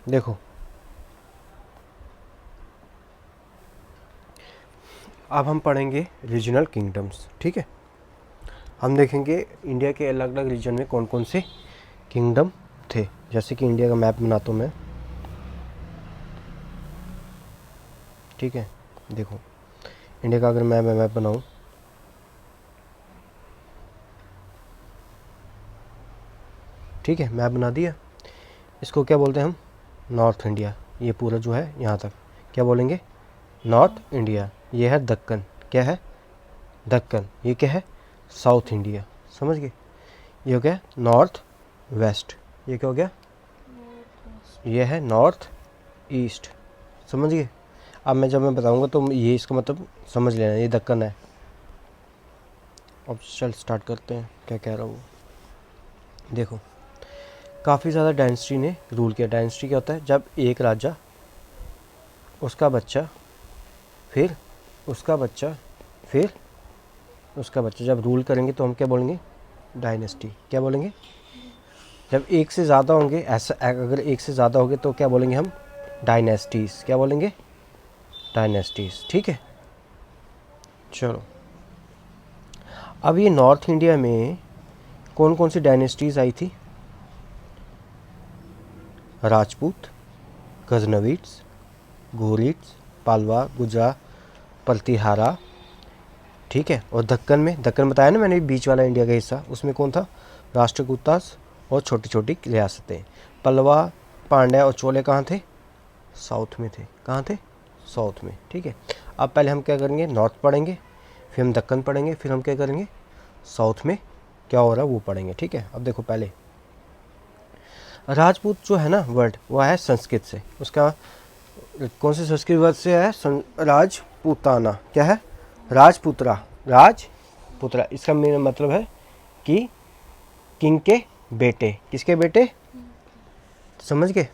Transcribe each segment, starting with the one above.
देखो अब हम पढ़ेंगे रीजनल किंगडम्स। ठीक है, हम देखेंगे इंडिया के अलग अलग रीजन में कौन कौन से किंगडम थे। जैसे कि इंडिया का मैप बनाता हूँ मैं। ठीक है, देखो इंडिया का अगर मैं मैप बनाऊँ, ठीक है मैप बना दिया। इसको क्या बोलते हैं हम? North India. ये पूरा जो है यहाँ तक क्या बोलेंगे? North India. ये है दक्कन। क्या है? दक्कन। ये क्या है? South India. समझ गए? ये हो गया नॉर्थ वेस्ट। ये क्या हो गया? ये है नॉर्थ ईस्ट। समझ गए? अब मैं बताऊंगा तो ये इसका मतलब समझ लेना, ये दक्कन है। अब चल स्टार्ट करते हैं, क्या कह रहा हूँ। देखो काफ़ी ज़्यादा डायनेस्टी ने रूल किया। डायनेस्टी क्या होता है? जब एक राजा, उसका बच्चा, फिर उसका बच्चा, फिर उसका बच्चा जब रूल करेंगे तो हम क्या बोलेंगे? डायनेस्टी। क्या बोलेंगे? जब एक से ज़्यादा होंगे, ऐसा अगर एक से ज़्यादा होंगे तो क्या बोलेंगे हम? डायनेस्टीज़। क्या बोलेंगे? डायनेस्टीज़। ठीक है, चलो अब ये नॉर्थ इंडिया में कौन कौन सी डायनेस्टीज़ आई थी? राजपूत, गजनवीड्स, घोरीड्स, पालवा, गुजरा, प्रतिहारा। ठीक है, और दक्कन में, दक्कन बताया ना मैंने, बीच वाला इंडिया का हिस्सा, उसमें कौन था? राष्ट्रकूटास और छोटी छोटी रियासतें। पल्लवा, पांड्या और चोले कहाँ थे? साउथ में थे। कहाँ थे? साउथ में। ठीक है, अब पहले हम क्या करेंगे? नॉर्थ पढ़ेंगे, फिर हम दक्कन पढ़ेंगे, फिर हम क्या करेंगे? साउथ में क्या हो रहा है वो पढ़ेंगे। ठीक है, अब देखो पहले राजपूत जो है ना वर्ड, वो है संस्कृत से। उसका कौन से संस्कृत वर्ड से है? राजपूताना। क्या है? राजपुत्रा। राजपुत्रा, इसका मेरा मतलब है कि किंग के बेटे। किसके बेटे? समझ गए?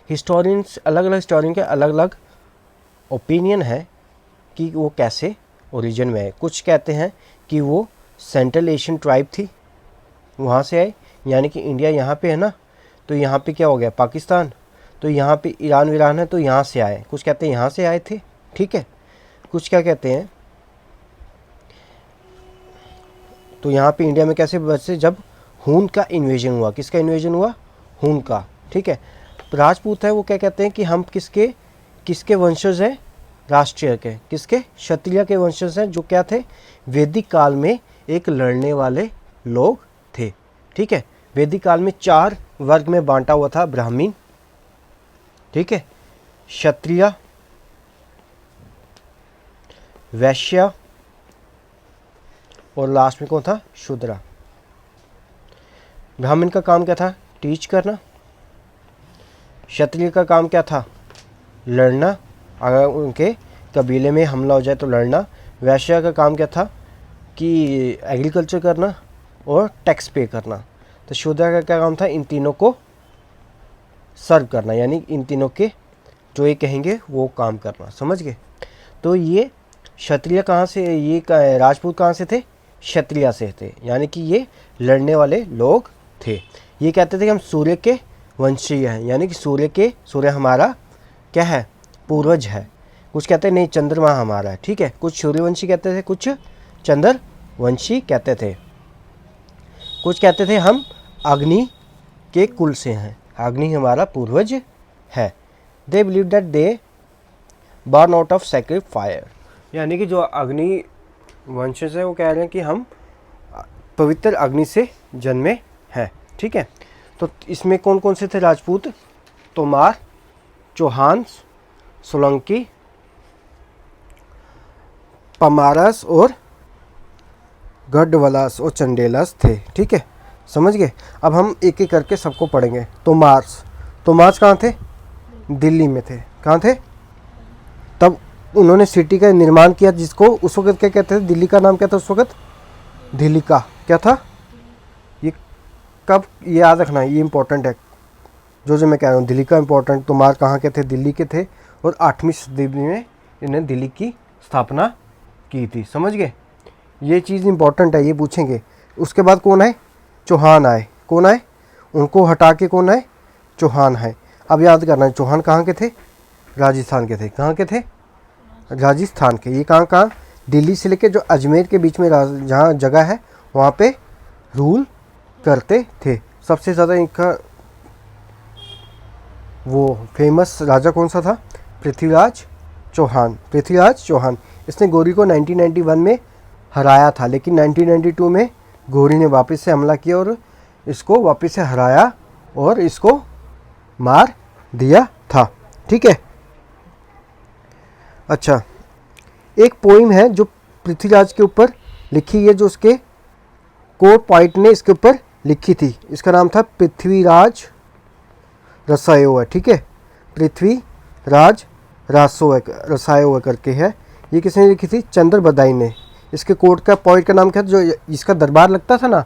हिस्टोरियंस, अलग अलग हिस्टोरियन के अलग अलग ओपिनियन है कि वो कैसे ओरिजिन में है। कुछ कहते हैं कि वो सेंट्रल एशियन ट्राइब थी, वहाँ से आए, यानी कि इंडिया यहाँ पे है ना, तो यहाँ पे क्या हो गया? पाकिस्तान। तो यहाँ पे ईरान वीरान है, तो यहाँ से आए। कुछ कहते हैं यहाँ से आए थे। ठीक है, कुछ क्या कहते हैं, तो यहाँ पे इंडिया में कैसे बसे? जब हून का इन्वेजन हुआ। किसका इन्वेजन हुआ? हून का। ठीक है, राजपूत है वो क्या कहते हैं कि हम किसके किसके वंशज हैं? राष्ट्रीय के। किसके? क्षत्रिय के वंशज हैं, जो क्या थे? वैदिक काल में एक लड़ने वाले लोग थे। ठीक है, वैदिक काल में 4 वर्ग में बांटा हुआ था। ब्राह्मण, ठीक है, क्षत्रिय, वैश्य और लास्ट में कौन था? शूद्रा। ब्राह्मण का काम क्या था? टीच करना। क्षत्रिय का काम क्या था? लड़ना, अगर उनके कबीले में हमला हो जाए तो लड़ना। वैश्य का काम क्या था? कि एग्रीकल्चर करना और टैक्स पे करना। तो शूद्र का क्या काम था? इन तीनों को सर्व करना, यानी इन तीनों के जो ये कहेंगे वो काम करना। समझ गए? तो ये क्षत्रिय कहाँ से, ये राजपूत कहाँ से थे? क्षत्रिय से थे, यानी कि ये लड़ने वाले लोग थे। ये कहते थे कि हम सूर्य के वंशीय हैं, यानी कि सूर्य हमारा क्या है? पूर्वज है। कुछ कहते हैं नहीं, चंद्रमा हमारा है। ठीक है, कुछ सूर्यवंशी कहते थे, कुछ चंद्रवंशी कहते थे। कुछ कहते थे हम अग्नि के कुल से हैं, अग्नि हमारा पूर्वज है। They believe that they burn out of sacred fire, यानी कि जो अग्नि वंशज है वो कह रहे हैं कि हम पवित्र अग्नि से जन्मे हैं। ठीक है, तो इसमें कौन कौन से थे राजपूत? तोमार, चौहान, सोलंकी, पमारस और गढ़वालास और चंडेलास थे। ठीक है, समझ गए? अब हम एक एक करके सबको पढ़ेंगे। तोमार्स कहाँ थे? दिल्ली में थे। कहाँ थे? तब उन्होंने सिटी का निर्माण किया, जिसको उस वक्त क्या कहते थे? दिल्ली का नाम क्या था उस वक्त? दिल्ली का क्या था? ये कब, ये याद रखना, ये इंपॉर्टेंट है जो मैं कह रहा हूँ। दिल्ली का इंपॉर्टेंट। तोमार कहाँ के थे? दिल्ली के थे, और 8वीं सदी में इन्हें दिल्ली की स्थापना की थी। समझ गए? ये चीज़ इंपॉर्टेंट है, ये पूछेंगे। उसके बाद कौन आए? चौहान आए। कौन आए? उनको हटा के कौन आए? चौहान है। अब याद करना है चौहान कहाँ के थे, राजस्थान के थे। कहाँ के थे, राजस्थान के। ये कहाँ कहाँ, दिल्ली से लेके जो अजमेर के बीच में जहाँ जगह है वहाँ पे रूल करते थे। सबसे ज़्यादा इनका वो फेमस राजा कौन सा था, पृथ्वीराज चौहान। पृथ्वीराज चौहान, इसने गौरी को 1991 में हराया था, लेकिन 1992 में गौरी ने वापस से हमला किया और इसको वापस से हराया और इसको मार दिया था। ठीक है। अच्छा, एक पोइम है जो पृथ्वीराज के ऊपर लिखी है, जो उसके कोर्ट पॉइंट ने इसके ऊपर लिखी थी। इसका नाम था पृथ्वीराज रसायो। ठीक है, पृथ्वीराज रसायो करके है। ये किसने लिखी थी, चंद्र बदाई ने। इसके कोर्ट का पॉइंट का नाम क्या था, जो इसका दरबार लगता था ना,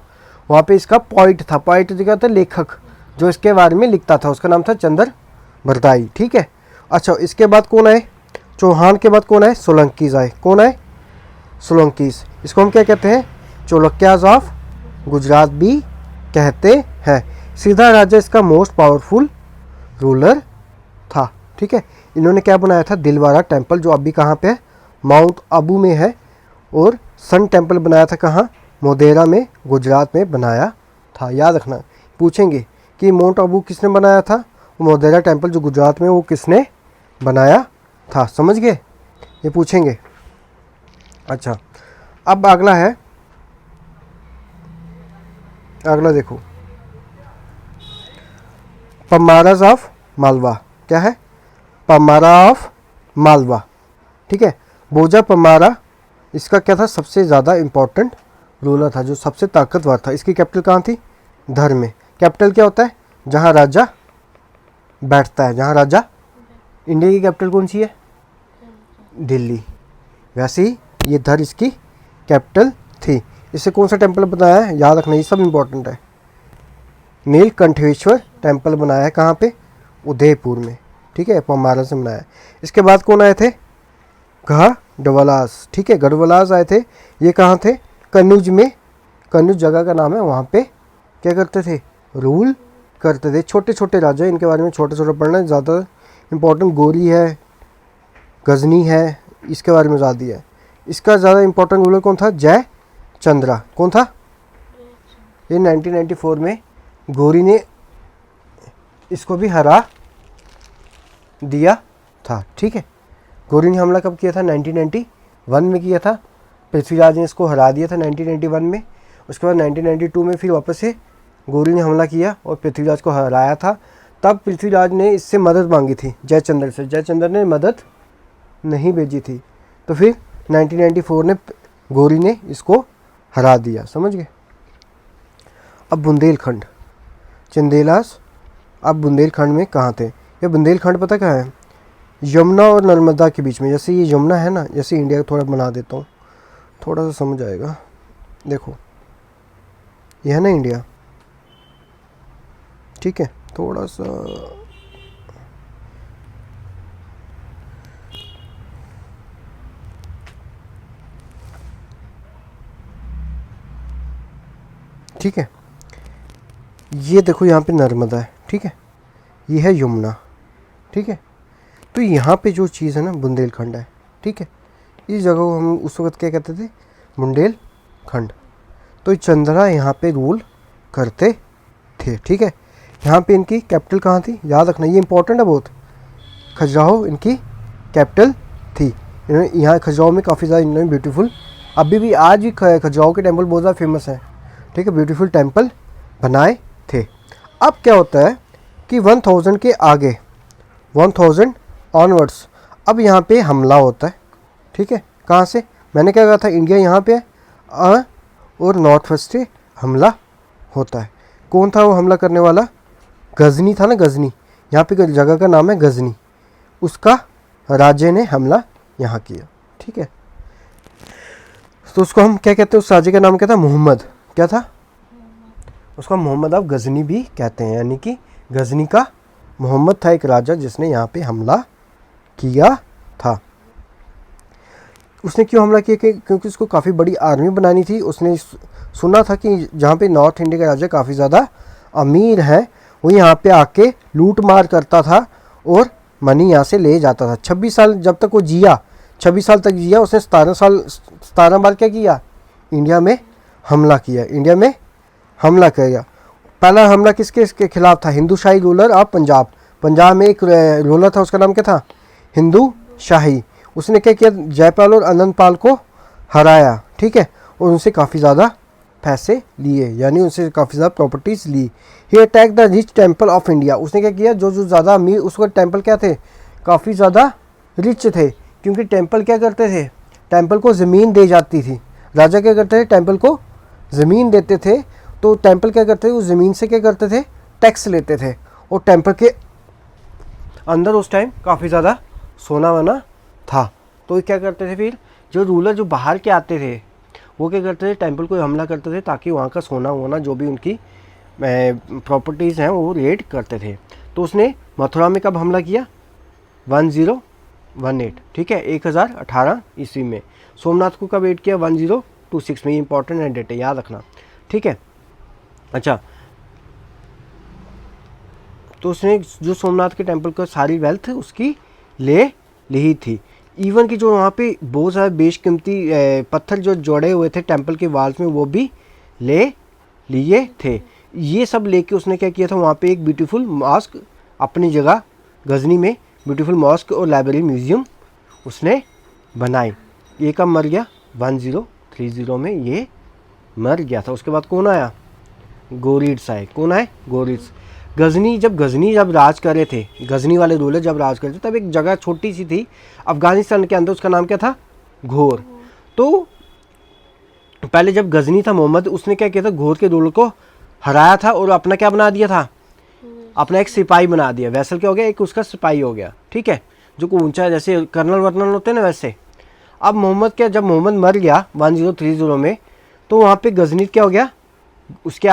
वहाँ पे इसका पॉइंट था। पॉइंट क्या था, लेखक जो इसके बारे में लिखता था, उसका नाम था चंद्र बरदाई। ठीक है। अच्छा, इसके बाद कौन आए, चौहान के बाद कौन आए, सोलंकीज आए। कौन आए, सोलंकीज। इसको हम क्या कहते हैं, चोलक्याज ऑफ गुजरात भी कहते हैं। सीधा राजा इसका मोस्ट पावरफुल रूलर था। ठीक है। इन्होंने क्या बनाया था, दिलवारा टेम्पल, जो अभी कहाँ पे है, माउंट आबू में है। और सन टेम्पल बनाया था कहाँ, मोढेरा में, गुजरात में बनाया था। याद रखना, पूछेंगे कि माउंट आबू किसने बनाया था, मोढेरा टेम्पल जो गुजरात में, वो किसने बनाया था। समझ गए, ये पूछेंगे। अच्छा, अब अगला है, अगला देखो, परमाराज ऑफ मालवा। क्या है, परमारा ऑफ मालवा। ठीक है। भोजा परमारा इसका क्या था, सबसे ज़्यादा इम्पोर्टेंट रूलर था, जो सबसे ताकतवर था। इसकी कैपिटल कहाँ थी, धर में। कैपिटल क्या होता है, जहाँ राजा बैठता है, जहाँ राजा। इंडिया की कैपिटल कौन सी है, दिल्ली। वैसे ही ये धर इसकी कैपिटल थी। इससे कौन सा टेम्पल बनाया है, याद रखना, ये सब इम्पोर्टेंट है। नीलकंठेश्वर टेम्पल बनाया है, कहाँ पे, उदयपुर में। ठीक है, परमारा से बनाया है। इसके बाद कौन आए थे, गढ़वालास। ठीक है, गढ़वालास आए थे। ये कहाँ थे, कन्नौज में। कन्नौज जगह का नाम है, वहाँ पे क्या करते थे, रूल करते थे। छोटे छोटे राजा, इनके बारे में छोटे छोटे पढ़ना, ज़्यादा इम्पोर्टेंट गौरी है, गजनी है, इसके बारे में ज़्यादा है। इसका ज़्यादा इम्पोर्टेंट रूलर कौन था, जय चंद्रा। कौन था, ये 1994 में गौरी ने इसको भी हरा दिया था। ठीक है। गौरी ने हमला कब किया था, 1991 में किया था। पृथ्वीराज ने इसको हरा दिया था 1991 में। उसके बाद 1992 में फिर वापस से गौरी ने हमला किया और पृथ्वीराज को हराया था। तब पृथ्वीराज ने इससे मदद मांगी थी जयचंद्र से। जयचंद्र ने मदद नहीं भेजी थी, तो फिर 1994 में गौरी ने इसको हरा दिया। समझ गए। अब बुंदेलखंड, चंदेलास। अब बुंदेलखंड में कहाँ थे, ये बुंदेलखंड पता क्या है, यमुना और नर्मदा के बीच में। जैसे ये यमुना है ना, जैसे इंडिया को थोड़ा बना देता हूँ, थोड़ा सा समझ आएगा। देखो, ये है ना इंडिया। ठीक है, थोड़ा सा ठीक है। ये देखो, यहाँ पे नर्मदा है। ठीक है, ये है यमुना। ठीक है, तो यहाँ पे जो चीज़ है ना, बुंदेलखंड है। ठीक है, इस जगह को हम उस वक्त क्या कहते थे, बुंदेलखंड। तो चंद्रा यहाँ पे रूल करते थे। ठीक है। यहाँ पे इनकी कैपिटल कहाँ थी, याद रखना, ये इंपॉर्टेंट है बहुत। खजुराहो इनकी कैपिटल थी। इन्होंने यहाँ खजुराहो में काफ़ी ज़्यादा इन्होंने ब्यूटीफुल, अभी भी आज भी खजुराहो के टेम्पल बहुत ज़्यादा फेमस है। ठीक है, ब्यूटीफुल टेम्पल बनाए थे। अब क्या होता है कि 1000 के आगे, 1000 ऑनवर्ड्स, अब यहाँ पे हमला होता है। ठीक है, कहाँ से, मैंने क्या कहा था, इंडिया यहाँ पे है और नॉर्थ वेस्ट से हमला होता है। कौन था वो हमला करने वाला, गजनी था ना, गजनी। यहाँ पे जगह का नाम है गजनी, उसका राजे ने हमला यहाँ किया। ठीक है, तो उसको हम क्या कहते हैं, उस राजे का नाम क्या था, मोहम्मद। क्या था उसका, मोहम्मद ऑफ गजनी भी कहते हैं। यानी कि गजनी का मोहम्मद था एक राजा, जिसने यहाँ पे हमला किया था। उसने क्यों हमला किया, क्योंकि उसको काफ़ी बड़ी आर्मी बनानी थी। उसने सुना था कि जहाँ पे नॉर्थ इंडिया के राजा काफ़ी ज़्यादा अमीर हैं, वो यहाँ पे आके लूट मार करता था और मनी यहाँ से ले जाता था। 26 साल जब तक वो जिया, 26 साल तक जिया, उसने 17 बार क्या किया, इंडिया में हमला किया, इंडिया में हमला किया। पहला हमला किसके खिलाफ था, हिंदू शाही रूलर ऑफ पंजाब। पंजाब में एक रूलर था, उसका नाम क्या था, हिंदू शाही। उसने क्या किया, जयपाल और अनंतपाल को हराया, ठीक है, और उनसे काफ़ी ज़्यादा पैसे लिए, यानी उनसे काफ़ी ज़्यादा प्रॉपर्टीज़ ली। He attack the rich temple of India. उसने क्या किया, जो ज़्यादा अमीर, उसको टेम्पल क्या थे, काफ़ी ज़्यादा रिच थे, क्योंकि टेम्पल क्या करते थे, टेम्पल को ज़मीन दे जाती थी। राजा क्या करते थे, टेम्पल को ज़मीन देते थे, तो टेम्पल क्या करते थे, उस ज़मीन से क्या करते थे, टैक्स लेते थे। और टेम्पल के अंदर उस टाइम काफ़ी ज़्यादा सोना वना था। तो क्या करते थे, फिर जो रूलर जो बाहर के आते थे वो क्या करते थे, टेम्पल को हमला करते थे, ताकि वहाँ का सोना वोना जो भी उनकी प्रॉपर्टीज़ हैं वो रेड करते थे। तो उसने मथुरा में कब हमला किया, 1018, ठीक है, 1018 ईस्वी में। सोमनाथ को कब रेड किया, 1026 में। इंपॉर्टेंट है, डेट याद रखना, ठीक है। अच्छा, तो उसने जो सोमनाथ के टेम्पल का सारी वेल्थ उसकी ले ली थी। इवन कि जो वहाँ पे बहुत सारे बेशकीमती पत्थर जो जोड़े हुए थे टेम्पल के वाल्स में, वो भी ले लिए थे। ये सब लेके उसने क्या किया था, वहाँ पे एक ब्यूटीफुल मॉस्क अपनी जगह गजनी में, ब्यूटीफुल मॉस्क और लाइब्रेरी म्यूजियम उसने बनाई। ये कब मर गया, 1030 में ये मर गया था। उसके बाद कौन आया, गोरिड्स आए। कौन आए, गोरिड्स। गजनी जब राज कर रहे थे, गजनी वाले रूलर जब राज कर रहे थे, तब एक जगह छोटी सी थी अफगानिस्तान के अंदर, उसका नाम क्या था, घोर। तो पहले जब गजनी था मोहम्मद, उसने क्या किया था, घोर के रूलर को हराया था और अपना क्या बना दिया था, अपना एक सिपाही बना दिया। वैसल क्या हो गया, एक उसका सिपाही हो गया, ठीक है, जो को ऊंचा जैसे कर्नल वर्नल होते हैं ना वैसे। अब मोहम्मद क्या, जब मोहम्मद मर गया 1030 में, तो वहाँ पे गजनी क्या हो गया, उसके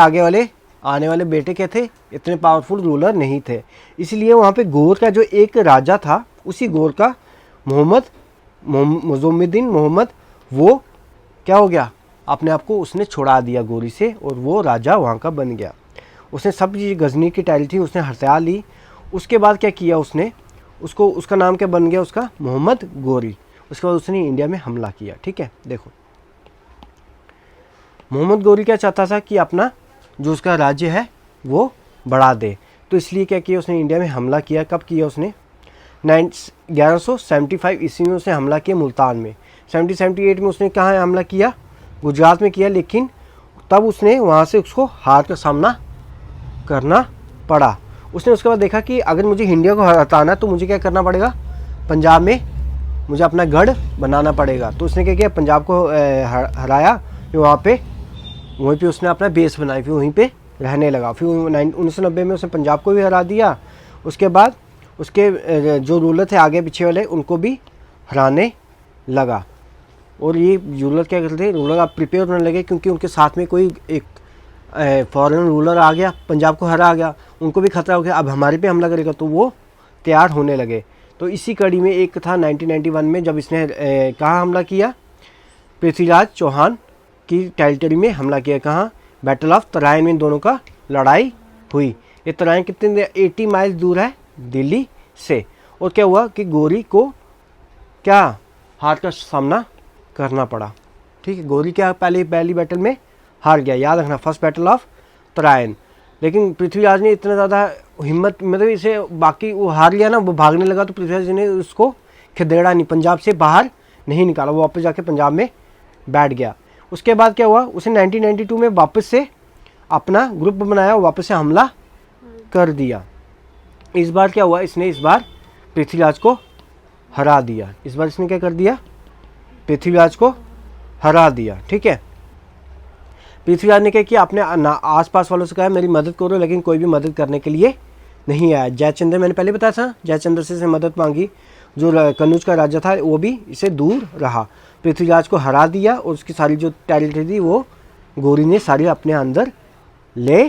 आने वाले बेटे क्या थे, इतने पावरफुल रूलर नहीं थे। इसलिए वहाँ पे गौर का जो एक राजा था, उसी गौर का मुज़म्मिद्दीन मोहम्मद, वो क्या हो गया, अपने आप को उसने छुड़ा दिया गोरी से, और वो राजा वहाँ का बन गया। उसने सब चीज़ गजनी की टाइल थी उसने हथिया ली। उसके बाद क्या किया उसने, उसका नाम क्या बन गया, उसका मोहम्मद गोरी। उसके बाद उसने इंडिया में हमला किया, ठीक है। देखो मोहम्मद गोरी क्या चाहता था कि अपना जो उसका राज्य है वो बढ़ा दे, तो इसलिए क्या किया उसने, इंडिया में हमला किया। कब किया उसने, 1175 ईस्वी में उसने हमला किया मुल्तान में। 1778 में उसने कहाँ हमला किया, गुजरात में किया, लेकिन तब उसने वहाँ से उसको हार का सामना करना पड़ा। उसने उसके बाद देखा कि अगर मुझे इंडिया को हटाना तो मुझे क्या करना पड़ेगा, पंजाब में मुझे अपना गढ़ बनाना पड़ेगा। तो उसने क्या किया, पंजाब को हराया, फिर वहीं पे उसने अपना बेस बनाई, फिर वहीं पे रहने लगा। फिर 1990 में उसने पंजाब को भी हरा दिया। उसके बाद उसके जो रूलर थे आगे पीछे वाले, उनको भी हराने लगा। और ये रूलर क्या करते थे, रूलर आप प्रिपेयर होने लगे, क्योंकि उनके साथ में कोई एक फॉरेन रूलर आ गया, पंजाब को हरा गया, उनको भी खतरा हो गया, अब हमारे पे हमला करेगा, तो वो तैयार होने लगे। तो इसी कड़ी में एक था 1991 में, जब इसने कहाँ हमला किया, पृथ्वीराज चौहान की टेरिटरी में हमला किया। कहाँ, बैटल ऑफ तराइन में दोनों का लड़ाई हुई। ये तराइन कितने 80 माइल दूर है दिल्ली से। और क्या हुआ कि गोरी को क्या हार का सामना करना पड़ा, ठीक है। गोरी क्या पहली बैटल में हार गया, याद रखना, फर्स्ट बैटल ऑफ तराइन। लेकिन पृथ्वीराज ने इतना ज़्यादा हिम्मत, मतलब इसे बाकी वो हार गया ना, वो भागने लगा, तो पृथ्वीराज ने उसको खदेड़ा नहीं, पंजाब से बाहर नहीं निकाला, वो वापस जाके पंजाब में बैठ गया। उसके बाद क्या हुआ, उसे 1992 में वापस से अपना ग्रुप बनाया, वापस से हमला कर दिया। इस बार क्या हुआ, इसने इस बार पृथ्वीराज को हरा दिया। इस बार इसने क्या कर दिया, पृथ्वीराज को हरा दिया, ठीक है। पृथ्वीराज ने क्या किया, अपने आसपास वालों से कहा मेरी मदद करो, लेकिन कोई भी मदद करने के लिए नहीं आया। जयचंद्र, मैंने पहले बताया था, जयचंद्र से मदद मांगी, जो कन्नौज का राजा था वो भी इसे दूर रहा। पृथ्वीराज को हरा दिया और उसकी सारी जो टेरिटरी थी वो गोरी ने सारी अपने अंदर ले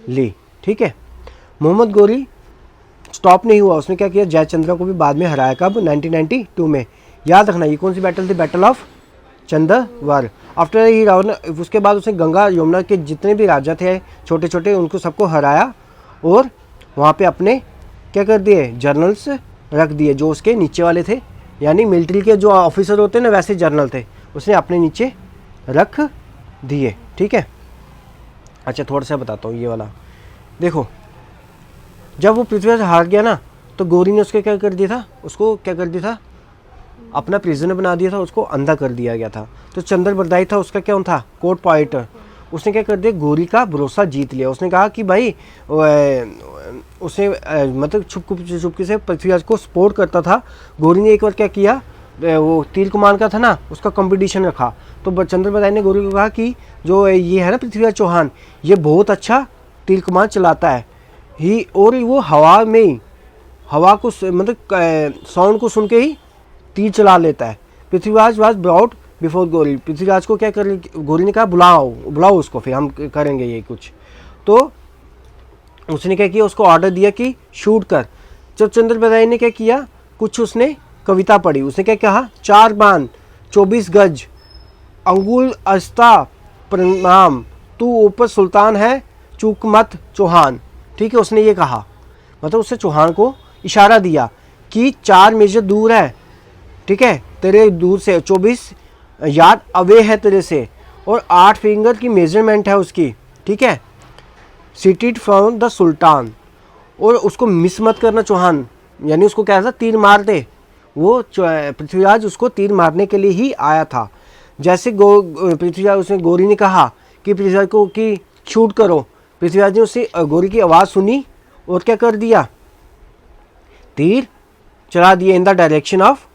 ली, ठीक है। मोहम्मद गोरी स्टॉप नहीं हुआ, उसने क्या किया, जयचंद्र को भी बाद में हराया। कब, 1992 में। याद रखना ये कौन सी बैटल थी, बैटल ऑफ चंद्रवार। आफ्टर ही रावण, उसके बाद उसने गंगा यमुना के जितने भी राजा थे छोटे छोटे, उनको सबको हराया और वहाँ पे अपने क्या कर दिए, जर्नल्स रख दिए जो उसके नीचे वाले थे, यानी मिलिट्री के जो ऑफिसर होते हैं ना वैसे जर्नल थे, उसने अपने नीचे रख दिए। ठीक है, अच्छा थोड़ा सा बताता हूँ ये वाला। देखो जब वो पृथ्वीराज हार गया ना तो गौरी ने उसके क्या कर दिया था, उसको क्या कर दिया था, अपना प्रिजनर बना दिया था, उसको अंधा कर दिया गया था। तो चंद्र बरदाई था उसका क्या था, कोर्ट पॉइंटर। उसने क्या कर दिया, गौरी का भरोसा जीत लिया। उसने कहा कि भाई उसने मतलब चुपके से पृथ्वीराज को सपोर्ट करता था। गौरी ने एक बार क्या किया, वो तीर कमान का था ना उसका कंपटीशन रखा, तो चंद्र बरदाई ने गौरी को कहा कि जो ये है ना पृथ्वीराज चौहान, ये बहुत अच्छा तीर कमान चलाता है ही, और वो हवा में ही, हवा को मतलब साउंड को सुन के ही तीर चला लेता है। Prithviraj was brought before Gauri, Prithviraj को क्या कर, गौरी ने कहा बुलाओ उसको, फिर हम करेंगे ये कुछ। तो उसने क्या किया, उसको ऑर्डर दिया कि शूट कर। जब चंद्र बरदाई ने क्या किया, कुछ उसने कविता पढ़ी, उसने क्या कहा, 4 बाण 24 गज अंगुल अस्ता प्रणाम, तू ऊपर सुल्तान है चूक मत चौहान। ठीक है, उसने ये कहा, मतलब उससे चौहान को इशारा दिया कि 4 मेजर दूर है, ठीक है, तेरे दूर से 24 यार्ड अवे है तेरे से, और 8 फिंगर की मेजरमेंट है उसकी। ठीक है, सिटेड फ्रॉम द सुल्तान, और उसको मिस मत करना चौहान, यानी उसको क्या था, तीर मार दे। वो पृथ्वीराज उसको तीर मारने के लिए ही आया था। जैसे पृथ्वीराज, उसने गौरी ने कहा कि पृथ्वीराज को कि शूट करो, पृथ्वीराज ने उससे गौरी की आवाज़ सुनी और क्या कर दिया, तीर चला दिया in the direction of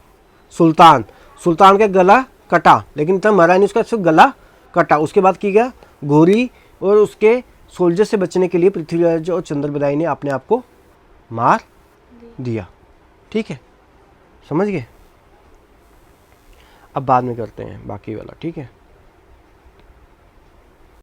sultan. सुल्तान का गला कटा, लेकिन इतना मरा नहीं, उसका सिर्फ गला कटा। उसके बाद की गया, गौरी और उसके सोल्जर से बचने के लिए पृथ्वीराज और चंद्र बरदाई ने अपने आप को मार दिया। ठीक है, समझ गए। अब बाद में करते हैं बाकी वाला। ठीक है।